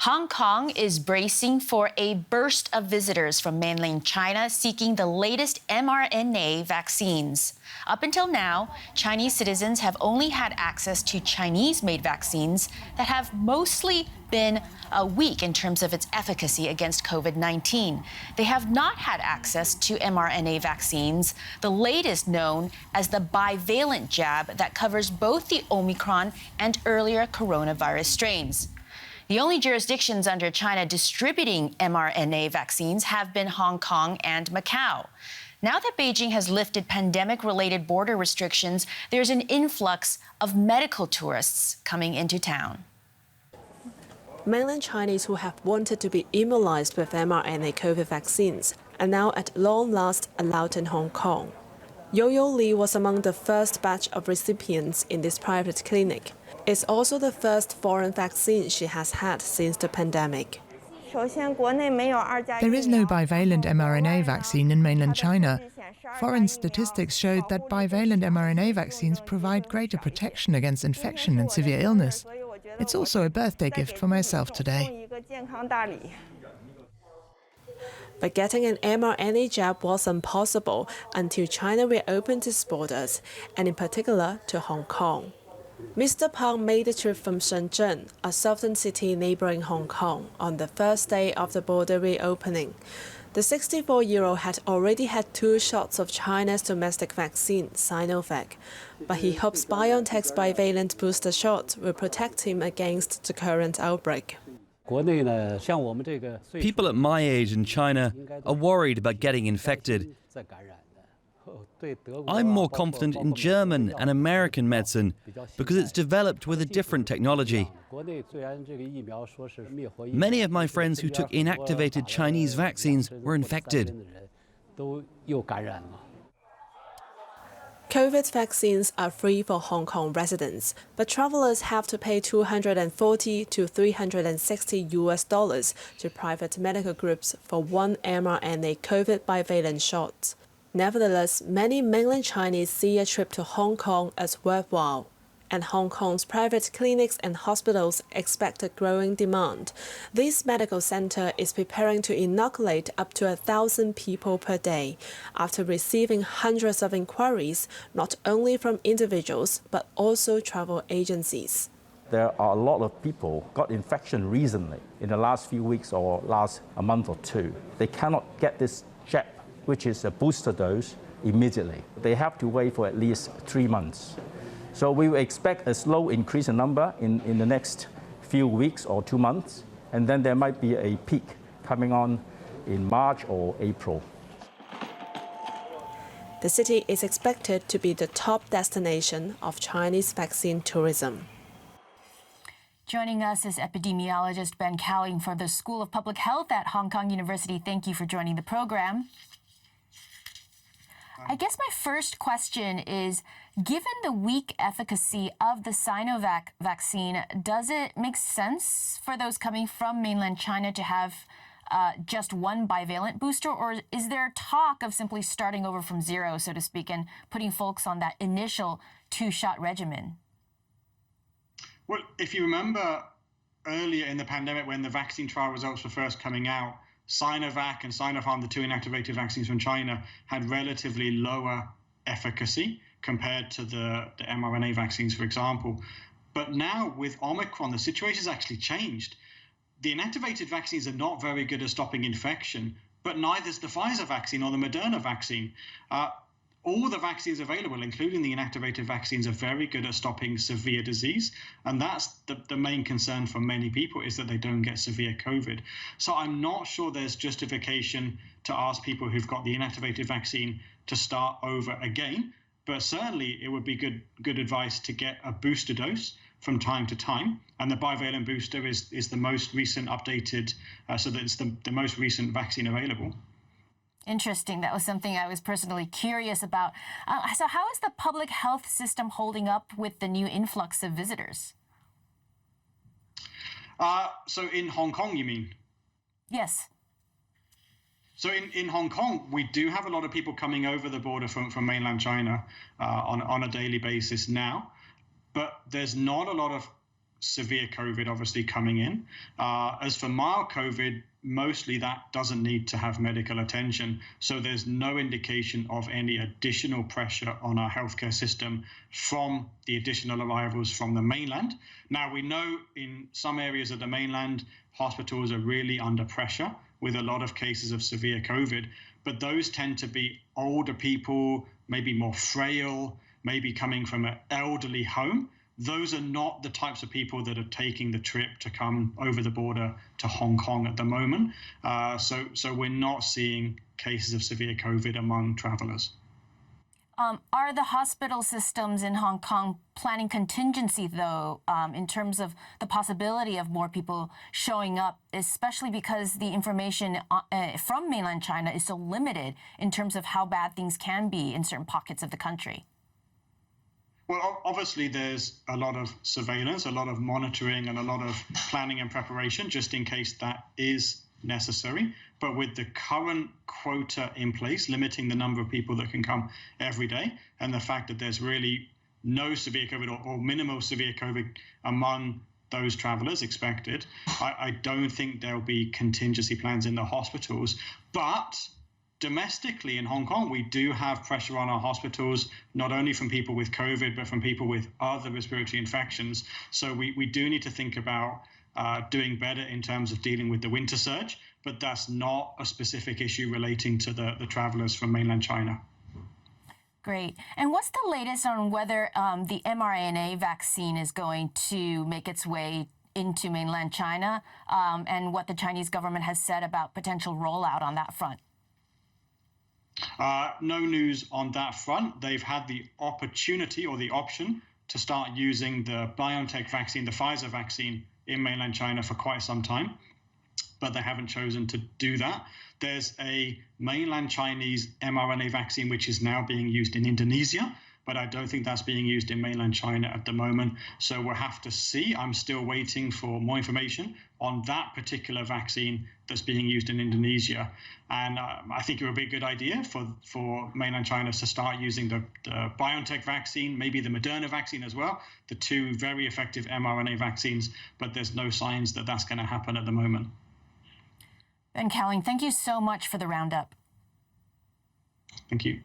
Hong Kong is bracing for a burst of visitors from mainland China seeking the latest mRNA vaccines. Up until now, Chinese citizens have only had access to Chinese-made vaccines that have mostly been weak in terms of its efficacy against COVID-19. They have not had access to mRNA vaccines, the latest known as the bivalent jab that covers both the Omicron and earlier coronavirus strains. The only jurisdictions under China distributing mRNA vaccines have been Hong Kong and Macau. Now that Beijing has lifted pandemic-related border restrictions, there's an influx of medical tourists coming into town. Mainland Chinese who have wanted to be immunized with mRNA COVID vaccines are now at long last allowed in Hong Kong. Yo-Yo Lee was among the first batch of recipients in this private clinic. It's also the first foreign vaccine she has had since the pandemic. There is no bivalent mRNA vaccine in mainland China. Foreign statistics showed that bivalent mRNA vaccines provide greater protection against infection and severe illness. It's also a birthday gift for myself today. But getting an mRNA jab was impossible until China reopened its borders, and in particular to Hong Kong. Mr. Pang made the trip from Shenzhen, a southern city neighboring Hong Kong, on the first day of the border reopening. The 64-year-old had already had 2 shots of China's domestic vaccine, Sinovac, but he hopes BioNTech's bivalent booster shot will protect him against the current outbreak. People at my age in China are worried about getting infected. I'm more confident in German and American medicine because it's developed with a different technology. Many of my friends who took inactivated Chinese vaccines were infected. COVID vaccines are free for Hong Kong residents, but travelers have to pay $240 to $360 to private medical groups for 1 mRNA COVID bivalent shot. Nevertheless, many mainland Chinese see a trip to Hong Kong as worthwhile, and Hong Kong's private clinics and hospitals expect a growing demand. This medical center is preparing to inoculate up to 1,000 people per day, after receiving hundreds of inquiries, not only from individuals, but also travel agencies. There are a lot of people got infection recently, in the last few weeks or last a month or 2. They cannot get this jab, which is a booster dose, immediately. They have to wait for at least 3 months. So we will expect a slow increase in number in the next few weeks or 2 months, and then there might be a peak coming on in March or April. The city is expected to be the top destination of Chinese vaccine tourism. Joining us is epidemiologist Ben Cowling for the School of Public Health at Hong Kong University. Thank you for joining the program. I guess my first question is, given the weak efficacy of the Sinovac vaccine, does it make sense for those coming from mainland China to have just 1 bivalent booster, or is there talk of simply starting over from zero, so to speak, and putting folks on that initial 2-shot regimen? Well, if you remember earlier in the pandemic when the vaccine trial results were first coming out, Sinovac and Sinopharm, the 2 inactivated vaccines from China, had relatively lower efficacy compared to the mRNA vaccines, for example. But now with Omicron, the situation has actually changed. The inactivated vaccines are not very good at stopping infection, but neither is the Pfizer vaccine or the Moderna vaccine. All the vaccines available, including the inactivated vaccines, are very good at stopping severe disease. And that's the main concern for many people, is that they don't get severe COVID. So I'm not sure there's justification to ask people who've got the inactivated vaccine to start over again. But certainly it would be good advice to get a booster dose from time to time. And the bivalent booster is the most recent updated, so that it's the most recent vaccine available. Interesting. That was something I was personally curious about. So how is the public health system holding up with the new influx of visitors? So in Hong Kong, you mean? Yes. So in Hong Kong, we do have a lot of people coming over the border from mainland China on a daily basis now. But there's not a lot of severe COVID obviously coming in. As for mild COVID, mostly that doesn't need to have medical attention. So there's no indication of any additional pressure on our healthcare system from the additional arrivals from the mainland. Now, we know in some areas of the mainland, hospitals are really under pressure with a lot of cases of severe COVID, but those tend to be older people, maybe more frail, maybe coming from an elderly home. Those are not the types of people that are taking the trip to come over the border to Hong Kong at the moment. So we're not seeing cases of severe COVID among travelers. Are the hospital systems in Hong Kong planning contingency, though, in terms of the possibility of more people showing up, especially because the information from mainland China is so limited in terms of how bad things can be in certain pockets of the country? Well, obviously, there's a lot of surveillance, a lot of monitoring, and a lot of planning and preparation just in case that is necessary. But with the current quota in place, limiting the number of people that can come every day, and the fact that there's really no severe COVID or minimal severe COVID among those travelers expected, I don't think there'll be contingency plans in the hospitals. But domestically in Hong Kong, we do have pressure on our hospitals, not only from people with COVID, but from people with other respiratory infections. So we do need to think about doing better in terms of dealing with the winter surge, but that's not a specific issue relating to the travelers from mainland China. Great. And what's the latest on whether the mRNA vaccine is going to make its way into mainland China, and what the Chinese government has said about potential rollout on that front? No news on that front. They've had the opportunity or the option to start using the BioNTech vaccine, the Pfizer vaccine, in mainland China for quite some time, but they haven't chosen to do that. There's a mainland Chinese mRNA vaccine which is now being used in Indonesia, but I don't think that's being used in mainland China at the moment. So we'll have to see. I'm still waiting for more information on that particular vaccine that's being used in Indonesia. And I think it would be a good idea for mainland China to start using the BioNTech vaccine, maybe the Moderna vaccine as well, the two very effective mRNA vaccines, but there's no signs that that's going to happen at the moment. Ben Cowling, thank you so much for the roundup. Thank you.